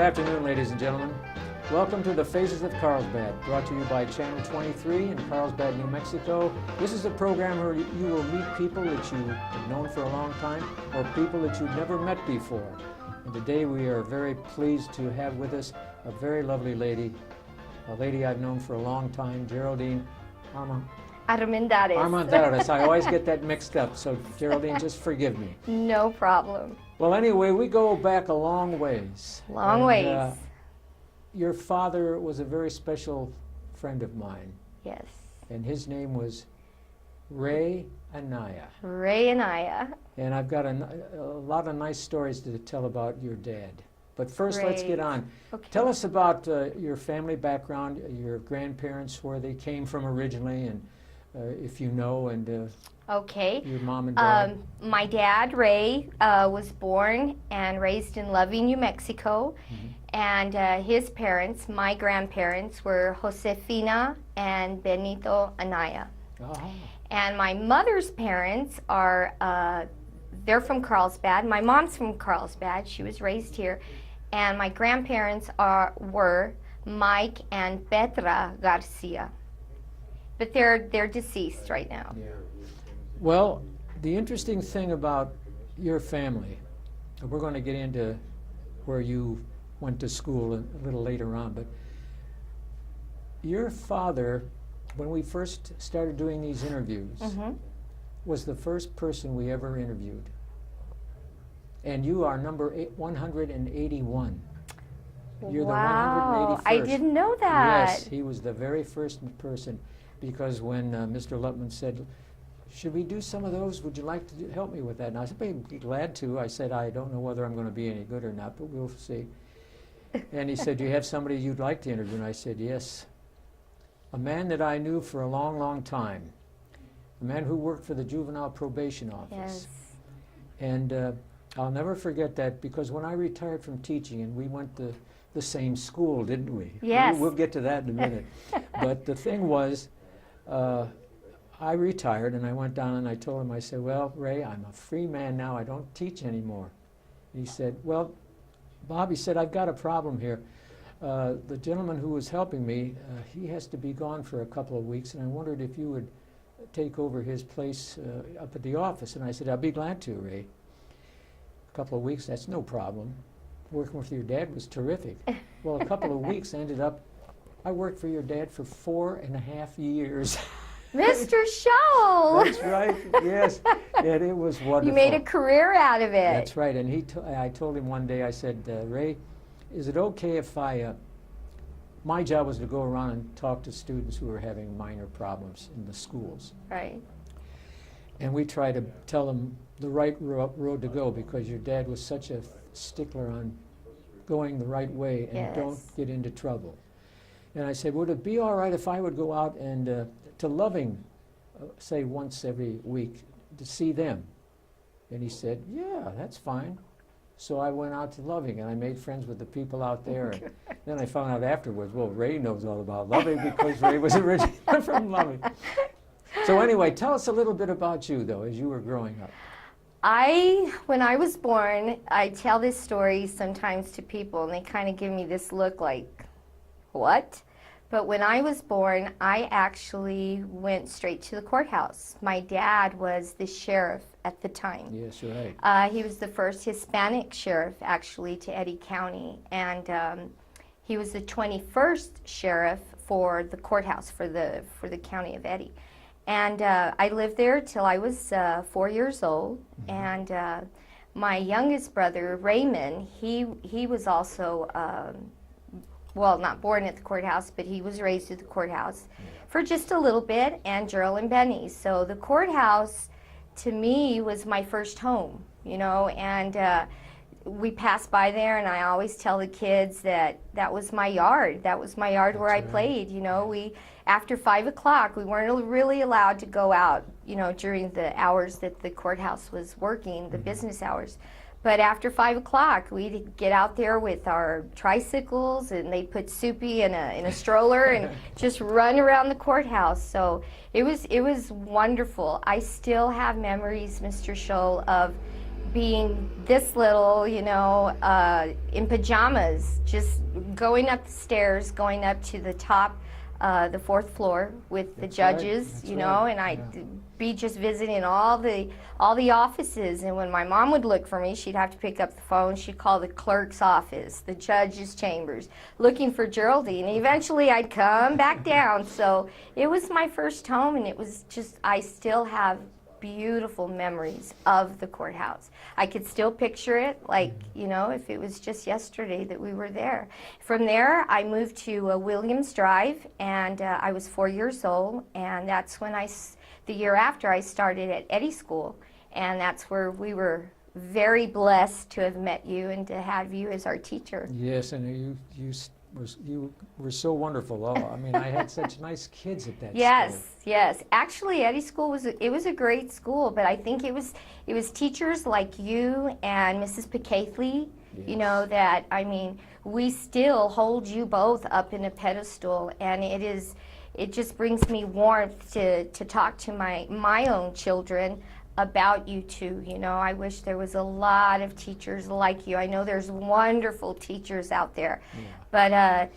afternoon, ladies and gentlemen. Welcome to the Faces of Carlsbad, brought to you by Channel 23 in Carlsbad, New Mexico. This is a program where you will meet people that you have known for a long time or people that you've never met before. And today we are very pleased to have with us a very lovely lady, a lady I've known for a long time, Geraldine Armendarez. Armendarez. I always get that mixed up, so Geraldine, just forgive me. No problem. Well, anyway, we go back a long ways. Long ways. Your father was a very special friend of mine. Yes. And his name was Ray Anaya. Ray Anaya. And I've got a lot of nice stories to tell about your dad. But first, let's get on. Okay. Tell us about your family background, your grandparents, where they came from originally, and if you know, and okay. Your mom and dad. My dad, Ray, was born and raised in Loving, New Mexico. Mm-hmm. And his parents, my grandparents, were Josefina and Benito Anaya. Oh. And my mother's parents are, they're from Carlsbad. My mom's from Carlsbad. She was raised here. And my grandparents were Mike and Petra Garcia. But they're deceased right now. Yeah. Well, the interesting thing about your family, we're going to get into where you went to school a little later on, but your father, when we first started doing these interviews, mm-hmm. was the first person we ever interviewed. And you are number 181. You're wow, the 181st. I didn't know that. Yes, he was the very first person, because when Mr. Lutman said, should we do some of those? Would you like to help me with that? And I said, I'd be glad to. I said, I don't know whether I'm going to be any good or not, but we'll see. And he said, do you have somebody you'd like to interview? And I said, yes. A man that I knew for a long, long time. A man who worked for the Juvenile Probation Office. Yes. And I'll never forget that, because when I retired from teaching, and we went to the same school, didn't we? Yes. We'll get to that in a minute. But the thing was, I retired, and I went down and I told him, I said, well, Ray, I'm a free man now. I don't teach anymore. He said, well, Bob, he said, I've got a problem here. The gentleman who was helping me, he has to be gone for a couple of weeks, and I wondered if you would take over his place up at the office. And I said, I'll be glad to, Ray. A couple of weeks, that's no problem. Working with your dad was terrific. Well, a couple of weeks ended up, I worked for your dad for 4.5 years. Mr. Scholl! That's right, yes. And it was wonderful. You made a career out of it. That's right. And I told him one day, I said, Ray, is it okay if my job was to go around and talk to students who were having minor problems in the schools. Right. And we try to tell them the right road to go, because your dad was such a stickler on going the right way and yes. don't get into trouble. And I said, would it be all right if I would go out and to Loving, say once every week, to see them? And he said, yeah, that's fine. So I went out to Loving, and I made friends with the people out there. And then I found out afterwards, well, Ray knows all about Loving, because Ray was originally from Loving. So anyway, tell us a little bit about you, though, as you were growing up. When I was born, I tell this story sometimes to people, and they kind of give me this look like, what? But when I was born, I actually went straight to the courthouse. My dad was the sheriff at the time. Yes, right. He was the first Hispanic sheriff, actually, to Eddy County. And he was the 21st sheriff for the courthouse for the county of Eddy. And I lived there till I was 4 years old. Mm-hmm. And my youngest brother, Raymond, he was also, well, not born at the courthouse, but he was raised at the courthouse for just a little bit, and Geraldine and Benny. So the courthouse, to me, was my first home, you know, and we passed by there, and I always tell the kids that was my yard. That was my yard. That's where I played, you know. After 5 o'clock, we weren't really allowed to go out, you know, during the hours that the courthouse was working, the business hours. But after 5 o'clock, we'd get out there with our tricycles, and they'd put Soupy in a stroller and just run around the courthouse. So it was wonderful. I still have memories, Mr. Scholl, of being this little, in pajamas, just going up the stairs, going up to the top, the fourth floor with the That's right, judges, that's you know, right, and I'd yeah. be just visiting all the offices. And when my mom would look for me, she'd have to pick up the phone. She'd call the clerk's office, the judge's chambers, looking for Geraldine. And eventually, I'd come back down. So it was my first home, and it was just, I still have beautiful memories of the courthouse. I could still picture it like, if it was just yesterday that we were there. From there, I moved to Williams Drive, and I was 4 years old, and that's when the year after, I started at Eddy School, and that's where we were very blessed to have met you and to have you as our teacher. Yes, and you were so wonderful. Oh, I mean, I had such nice kids at that Yes, school. yes. Actually, Eddy School was a great school, but I think it was teachers like you and Mrs. Picathley, Yes. that, I mean, we still hold you both up in a pedestal, and it just brings me warmth to talk to my own children about you two. I wish there was a lot of teachers like you. I know there's wonderful teachers out there, Yeah. but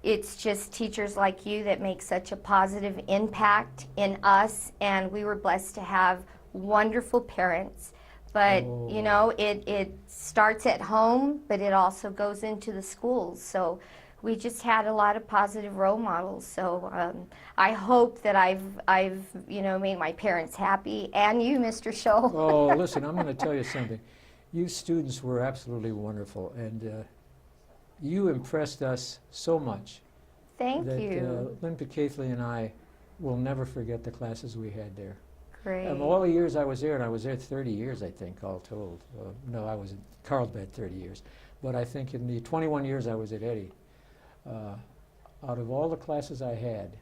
it's just teachers like you that make such a positive impact in us, and we were blessed to have wonderful parents. But Oh. it starts at home, but it also goes into the schools. So we just had a lot of positive role models. So I hope that I've made my parents happy, and you, Mr. Scholl. Oh, listen, I'm going to tell you something. You students were absolutely wonderful, and you impressed us so much Thank that you. Lynn Picathley and I will never forget the classes we had there. Great. All the years I was there, and I was there 30 years, I think, all told. No, I was in Carlsbad 30 years. But I think in the 21 years I was at Eddy, out of all the classes I had,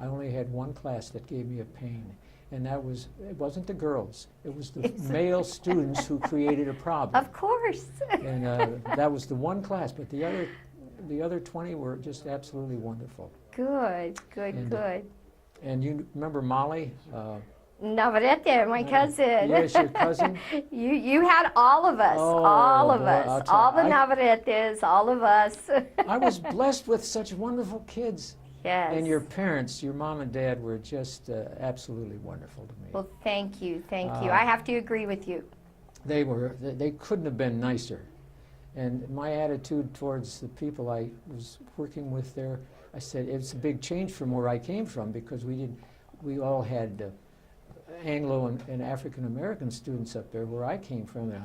I only had one class that gave me a pain. And it wasn't the girls, it was the male students who created a problem. Of course. And that was the one class, but the other 20 were just absolutely wonderful. Good, And, good. And you remember Molly? Navarrete, my cousin. Yes, your cousin. You had all of us, Oh, all of boy, us, I'll tell all the you, Navaretes, all of us. I was blessed with such wonderful kids. Yes. And your parents, your mom and dad, were just absolutely wonderful to me. Well, thank you, thank you. I have to agree with you. They couldn't have been nicer. And my attitude towards the people I was working with there, I said, it's a big change from where I came from, because we all had Anglo and African American students up there where I came from, and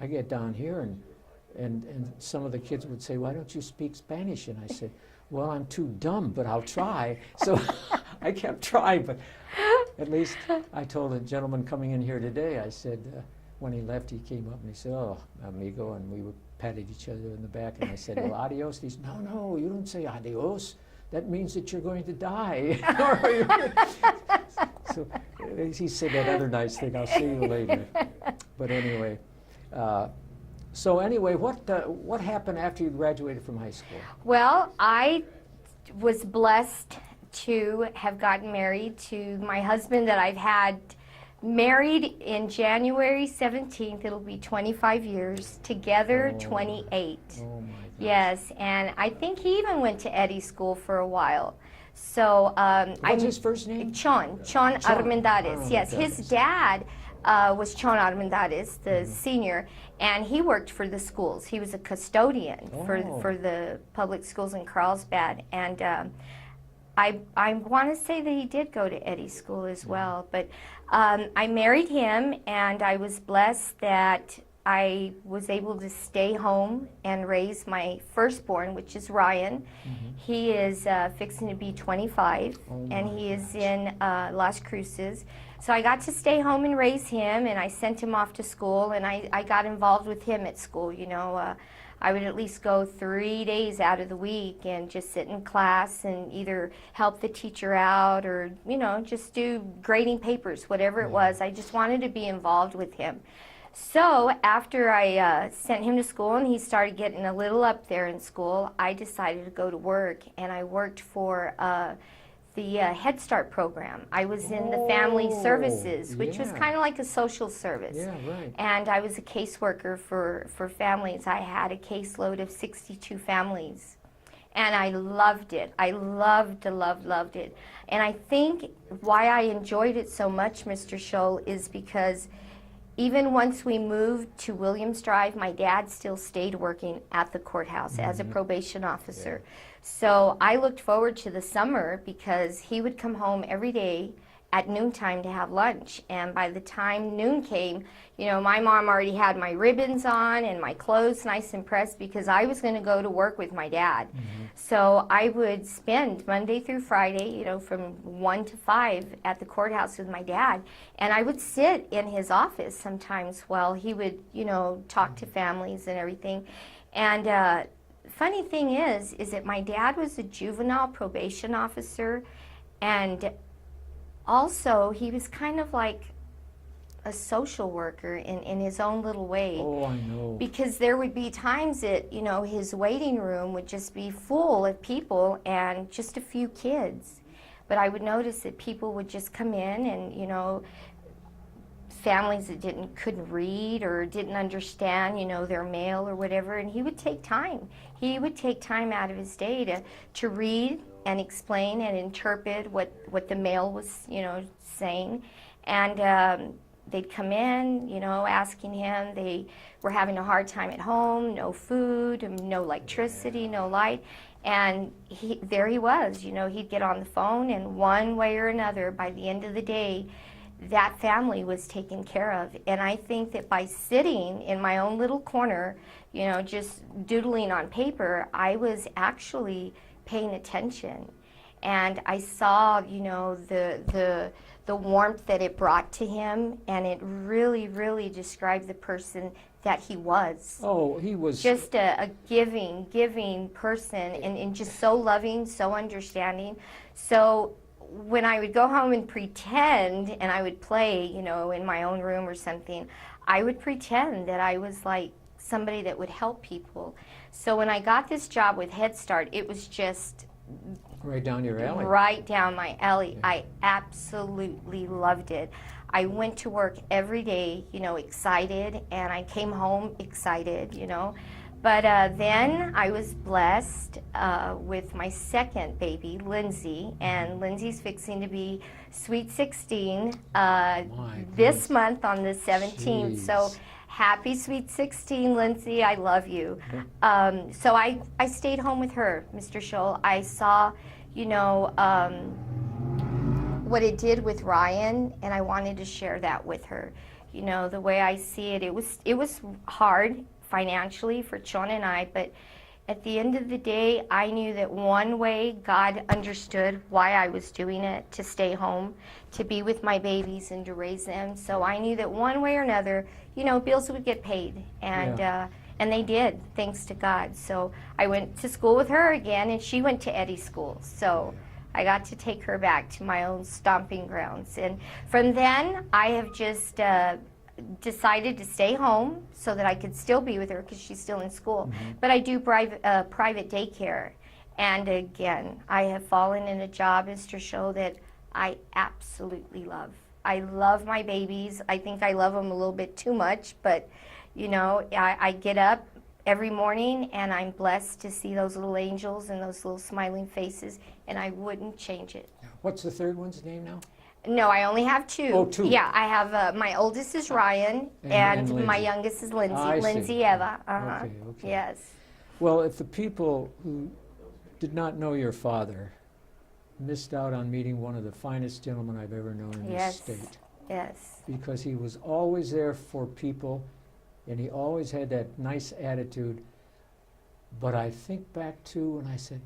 I get down here and some of the kids would say, why don't you speak Spanish? And I said, well, I'm too dumb, but I'll try. So I kept trying, but at least I told a gentleman coming in here today, I said, when he left, he came up and he said, oh, amigo, and we patted each other in the back, and I said, well, adios. He said, no, you don't say adios. That means that you're going to die. So he said that other nice thing, I'll see you later. But anyway, what happened after you graduated from high school? Well, I was blessed to have gotten married to my husband that I've had married in January 17th. It'll be 25 years. Together, Oh. 28. Oh, my gosh. Yes, and I think he even went to Eddy School for a while. So What's his first name? Chon Armendarez. Yes, his Armendarez. dad was Chon Armendarez, the senior, and he worked for the schools. He was a custodian Oh. for the public schools in Carlsbad, and I want to say that he did go to Eddy School as well. But I married him, and I was blessed that I was able to stay home and raise my firstborn, which is Ryan. He is fixing to be 25, Oh and my he is in Las Cruces. So I got to stay home and raise him, and I sent him off to school, and I got involved with him at school. I would at least go 3 days out of the week and just sit in class and either help the teacher out or, just do grading papers, whatever it was. I just wanted to be involved with him. So after I sent him to school and he started getting a little up there in school, I decided to go to work, and I worked for Head Start program. I was in the family services, which was yeah. kind of like a social service. Yeah, right. And I was a caseworker for families. I had a caseload of 62 families. And I loved it. I loved it. And I think why I enjoyed it so much, Mr. Scholl, is because even once we moved to Williams Drive, my dad still stayed working at the courthouse as a probation officer. So I looked forward to the summer because he would come home every day at noontime to have lunch. And by the time noon came, you know, my mom already had my ribbons on and my clothes nice and pressed because I was going to go to work with my dad. So I would spend Monday through Friday, you know, from 1 to 5 at the courthouse with my dad. And I would sit in his office sometimes while he would, you know, talk to families and everything. And funny thing is that my dad was a juvenile probation officer, and also he was kind of like a social worker in his own little way. Oh, I know. Because there would be times that, you know, his waiting room would just be full of people and just a few kids. But I would notice that people would just come in and, you know, families that couldn't read or didn't understand, you know, their mail or whatever, and he would take time. He would take time out of his day to read and explain and interpret what the mail was, you know, saying. And they'd come in, you know, asking him. They were having a hard time at home, no food, no electricity, no light. And there he was, you know, he'd get on the phone, and one way or another, by the end of the day, that family was taken care of. And I think that by sitting in my own little corner, you know, just doodling on paper, I was actually paying attention. And I saw, you know, the warmth that it brought to him, and it really, really described the person that he was. Oh, he was Just a giving person, and just so loving, so understanding. So when I would go home and pretend, and I would play, you know, in my own room or something, I would pretend that I was like somebody that would help people. So when I got this job with Head Start, it was just right down your alley. right down my alley. Yeah. I absolutely loved it. I went to work every day, you know, excited, and I came home excited, you know. But then I was blessed with my second baby, Lindsay, and Lindsay's fixing to be sweet 16 this month on the 17th. Jeez. So happy sweet 16, Lindsay. I love you. So I stayed home with her, Mr. Scholl. I saw, you know, what it did with Ryan, and I wanted to share that with her. You know, the way I see it, it was hard financially for Chon and I, but at the end of the day, I knew that one way God understood why I was doing it, to stay home, to be with my babies and to raise them. So I knew that one way or another, you know, bills would get paid, and they did, thanks to God. So I went to school with her again, and she went to Eddie school. So I got to take her back to my own stomping grounds. And from then, I have just decided to stay home so that I could still be with her because she's still in school. But I do private daycare. And again, I have fallen in a job, Mr. Scholl, that I absolutely love. I love my babies. I think I love them a little bit too much, but you know, I get up every morning and I'm blessed to see those little angels and those little smiling faces, and I wouldn't change it. What's the third one's name now? No, I only have two. Oh, two. Yeah, I have my oldest is Ryan, and my Lindsay. youngest is Lindsay. I see. Lindsay Eva. Okay. Yes. Well, if the people who did not know your father missed out on meeting one of the finest gentlemen I've ever known in Yes. this state, Yes. because he was always there for people, and he always had that nice attitude. But I think back to when I said,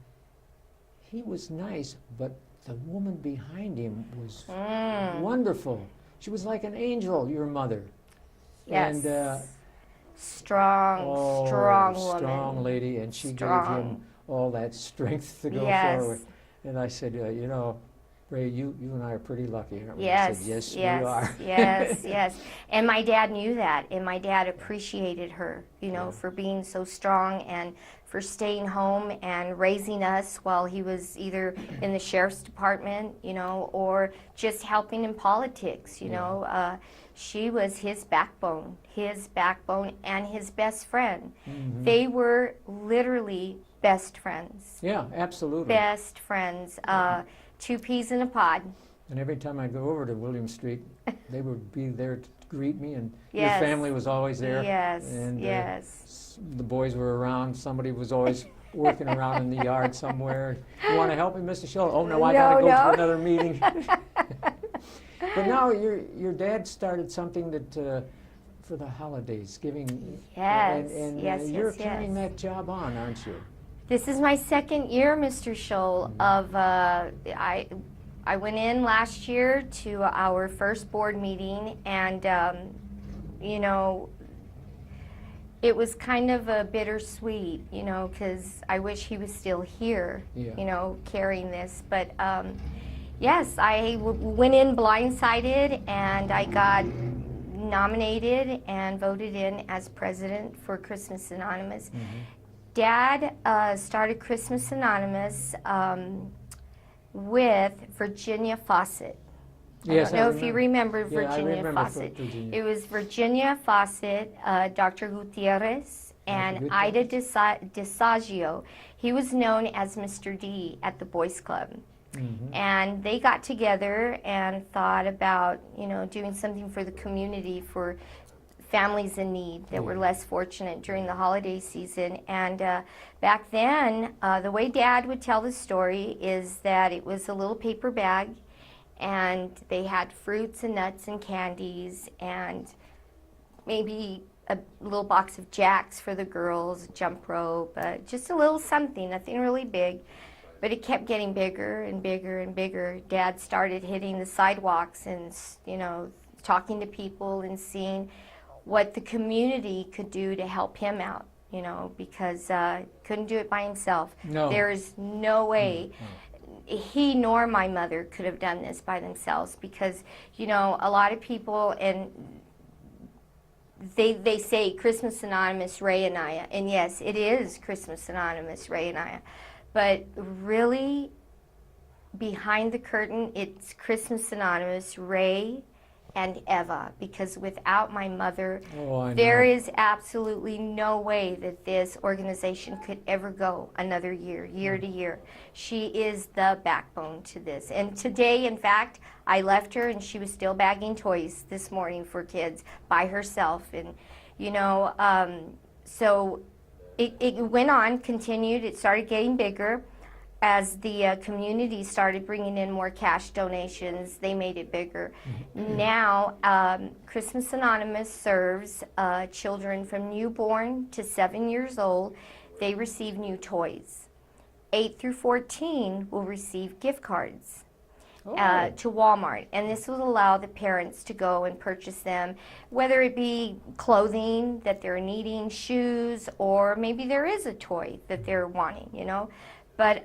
he was nice, but the woman behind him was wonderful. She was like an angel, your mother. Yes. And strong woman. strong lady, and she gave him all that strength to go Yes. forward. And I said, you know, Ray, you and I are pretty lucky, aren't we? Yes. He said, yes, yes. we are. Yes. Yes. And my dad knew that, and my dad appreciated her, you know, for being so strong and for staying home and raising us while he was either in the sheriff's department, you know, or just helping in politics, you know. She was his backbone and his best friend. Mm-hmm. They were literally best friends. Yeah, absolutely. Best friends. Two peas in a pod. And every time I go over to William Street, they would be there to greet me, and Yes. your family was always there. Yes, And yes. the boys were around. Somebody was always working around in the yard somewhere. You want to help me, Mr. Schill? Oh, no, I got to go to another meeting. But now your dad started something that for the holidays, giving. Yes, and yes, you're yes, carrying yes. that job on, aren't you? This is my second year, Mr. Scholl, of I went in last year to our first board meeting, and you know, it was kind of a bittersweet, you know, because I wish he was still here, Yeah. you know, carrying this. But yes, I went in blindsided, and I got nominated and voted in as president for Christmas Anonymous. Dad started Christmas Anonymous with Virginia Fawcett. Yes, I don't know if you remember Yeah, I Virginia remember Fawcett. Virginia. It was Virginia Fawcett, Dr. Gutierrez, and Ida DeSaggio. He was known as Mr. D at the Boys Club. And they got together and thought about, you know, doing something for the community, for families in need that were less fortunate during the holiday season. And back then, the way Dad would tell the story is that it was a little paper bag, and they had fruits and nuts and candies, and maybe a little box of jacks for the girls, jump rope, just a little something, nothing really big. But it kept getting bigger and bigger and bigger. Dad started hitting the sidewalks and, you know, talking to people and seeing what the community could do to help him out, you know, because couldn't do it by himself. No. There is no way he nor my mother could have done this by themselves, because, you know, a lot of people, and they say Christmas Anonymous, Ray and I, and yes, it is Christmas Anonymous, Ray and I, but really behind the curtain, it's Christmas Anonymous, Ray and Eva, because without my mother, there is absolutely no way that this organization could ever go another year to year. She is the backbone to this. And today, in fact, I left her and she was still bagging toys this morning for kids by herself. And, you know, so it went on, continued, it started getting bigger. As the community started bringing in more cash donations, they made it bigger. Now, Christmas Anonymous serves children from newborn to 7 years old. They receive new toys. 8 through 14 will receive gift cards to Walmart. And this will allow the parents to go and purchase them, whether it be clothing that they're needing, shoes, or maybe there is a toy that they're wanting, you know. But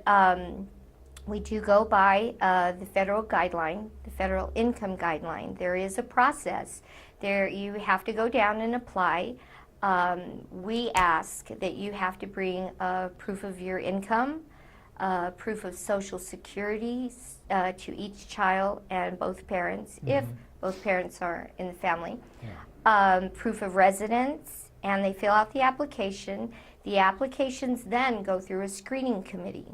we do go by the federal guideline, the federal income guideline. There is a process. There you have to go down and apply. We ask that you have to bring proof of your income, proof of Social Security to each child and both parents, if both parents are in the family. Proof of residence, and they fill out the application. The applications then go through a screening committee.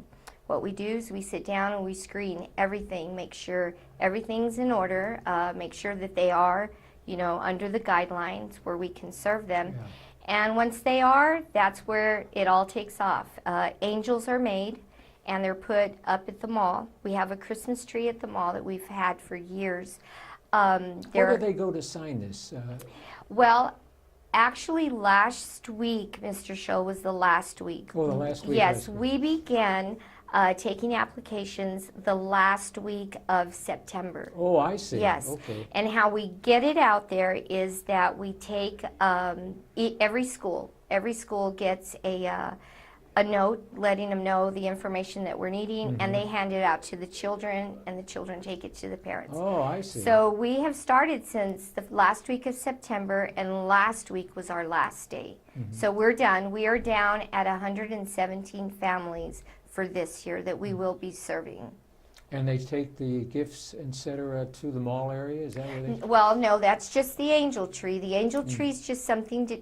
What we do is we sit down and we screen everything, make sure everything's in order, make sure that they are, you know, under the guidelines where we can serve them. And once they are, that's where it all takes off. Angels are made, and they're put up at the mall. We have a Christmas tree at the mall that we've had for years. Where do they go to sign this? Well, actually, last week, Mr. Scholl, was the last week. Oh, the last week. Yes, we began taking applications the last week of September. Oh, I see. Yes. Okay. And how we get it out there is that we take every school gets a a note letting them know the information that we're needing, and they hand it out to the children, and the children take it to the parents. Oh, I see. So we have started since the last week of September, and last week was our last day. So we're done. We are down at 117 families for this year that we will be serving. And they take the gifts, etc., to the mall area? Is that where they... Well, no, that's just the angel tree. The angel tree is just something to,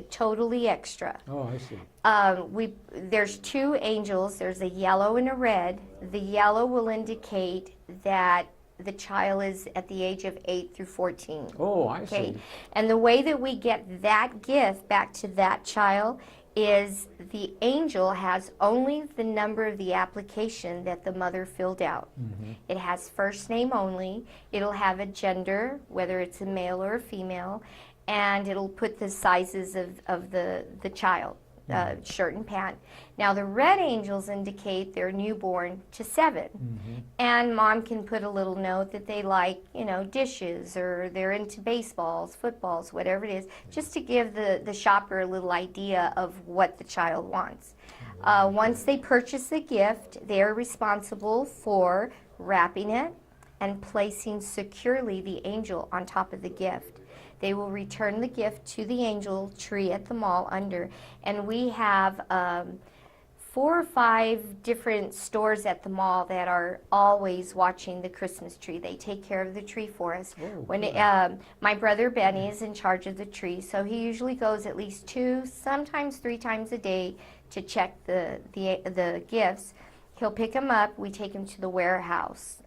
totally extra. Oh, I see. There's two angels. There's a yellow and a red. The yellow will indicate that the child is at the age of 8 through 14. Oh, I Okay, see. and the way that we get that gift back to that child is the angel has only the number of the application that the mother filled out. It has first name only. It'll have a gender, whether it's a male or a female, and it'll put the sizes of the child, shirt and pant. Now the red angels indicate they're newborn to 7. And mom can put a little note that they like, dishes, or they're into baseballs, footballs, whatever it is, just to give the shopper a little idea of what the child wants. Once they purchase the gift, they're responsible for wrapping it and placing securely the angel on top of the gift. They will return the gift to the angel tree at the mall under, and we have 4 or 5 different stores at the mall that are always watching the Christmas tree. They take care of the tree for us. My brother Benny is in charge of the tree, so he usually goes at least 2, sometimes 3 times a day to check the gifts. He'll pick them up. We take them to the warehouse.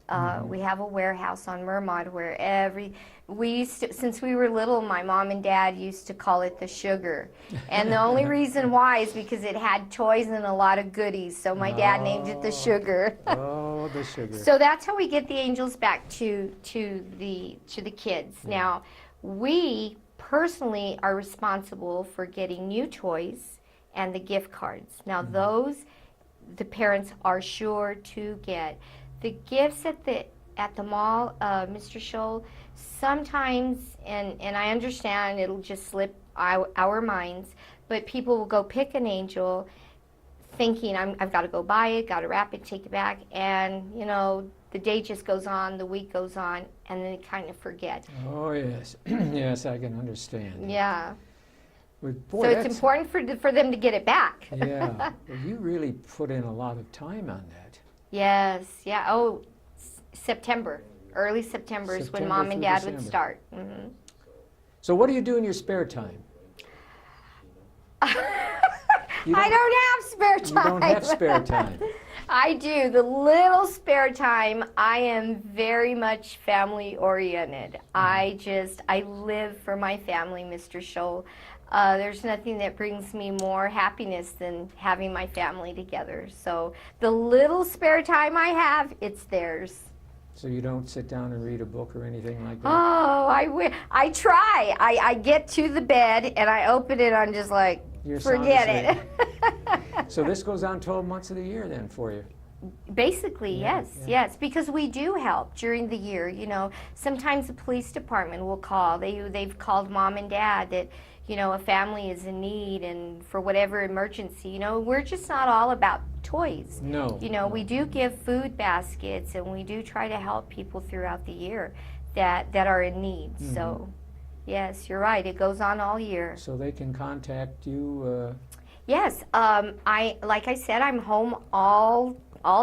We have a warehouse on Mermod where since we were little, my mom and dad used to call it the sugar. And the only reason why is because it had toys and a lot of goodies. So my dad named it the sugar. Oh, the sugar. So that's how we get the angels back to the kids. Now, we personally are responsible for getting new toys and the gift cards. Now, those the parents are sure to get. The gifts at the mall, Mr. Scholl, sometimes, and I understand it'll just slip our minds, but people will go pick an angel thinking, I've got to go buy it, got to wrap it, take it back, and, the day just goes on, the week goes on, and then they kind of forget. Oh, yes. Yes, I can understand. Yeah. Well, boy, So it's important for them to get it back. Yeah. Well, you really put in a lot of time on that. Yes, yeah. Oh, September. Early September is when Mom and Dad would start. So what do you do in your spare time? I don't have spare time. You don't have spare time. I do. The little spare time, I am very much family oriented. I live for my family, Mr. Scholl. There's nothing that brings me more happiness than having my family together. So the little spare time I have, it's theirs. So you don't sit down and read a book or anything like that? Oh, I try. I get to the bed and I open it. I'm just like, forget it. So this goes on 12 months of the year then for you? Basically, yes, because we do help during the year. Sometimes the police department will call. They've called Mom and Dad that, a family is in need, and for whatever emergency, we're just not all about toys. No. We do give food baskets, and we do try to help people throughout the year that are in need. So, yes, you're right. It goes on all year. So they can contact you? Yes. Like I said, I'm home all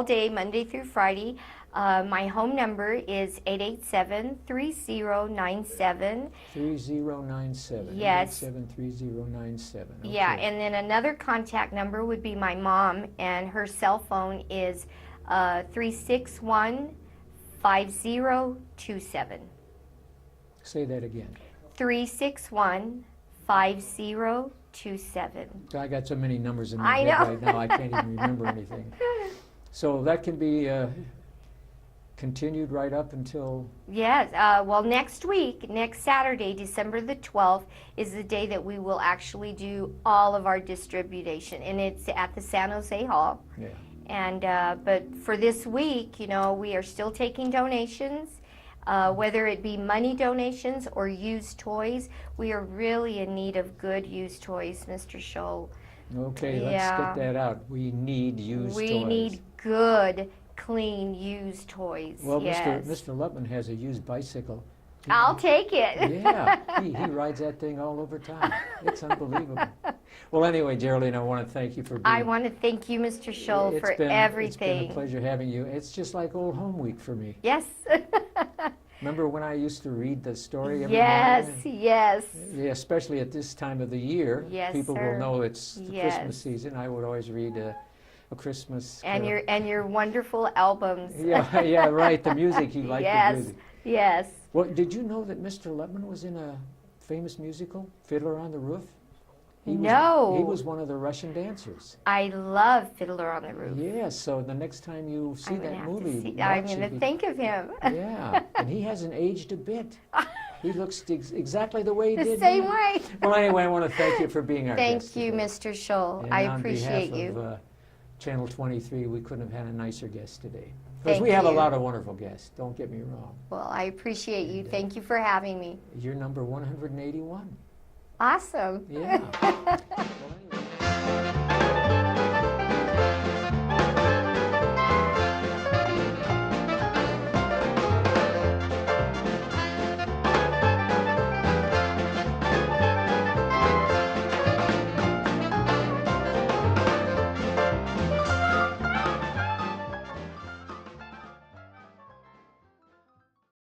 day, Monday through Friday. My home number is 887-3097. 3097. Yes. 887-3097. Okay. Yeah, and then another contact number would be my mom, and her cell phone is 361-5027. Say that again. 361-5027. I got so many numbers in my head right now I can't even remember anything. So that can be continued right up until... Yes. Well, next Saturday, December the 12th, is the day that we will actually do all of our distribution, and it's at the San Jose Hall. Yeah. And but for this week, we are still taking donations, whether it be money donations or used toys. We are really in need of good used toys, Mr. Scholl. Okay, let's Yeah. get that out. We need used We toys. need good, clean, used toys. Well, yes. Mr. Lutman has a used bicycle. He- I'll take it. Yeah, he rides that thing all over town. It's unbelievable. Well, anyway, Geraldine, I want to thank you for being. I want to thank you, Mr. Scholl, for everything. It's been a pleasure having you. It's just like old home week for me. Yes. Remember when I used to read the story every Yes, morning? yes. Yeah, especially at this time of the year. Yes, People sir. will know it's the Yes. Christmas season. I would always read a Christmas. And carol. your wonderful albums. Yeah, yeah, right. The music, he liked yes, the music. yes. Well, did you know that Mr. Lutman was in a famous musical, Fiddler on the Roof? No. He was one of the Russian dancers. I love Fiddler on the Roof. Yeah, so the next time you see I'm gonna that have to movie, see- I'm watch it going to be- think of him. Yeah, and he hasn't aged a bit. He looks exactly the way he The did. same then. way. Well, anyway, I want to thank you for being our guest Thank you, today. Mr. Scholl. And I on appreciate behalf you. Of, Channel 23, we couldn't have had a nicer guest today. Because Thank we have a you. lot of wonderful guests, don't get me wrong. Well, I appreciate you. Thank you for having me. You're number 181. Awesome. Yeah. Well, anyway.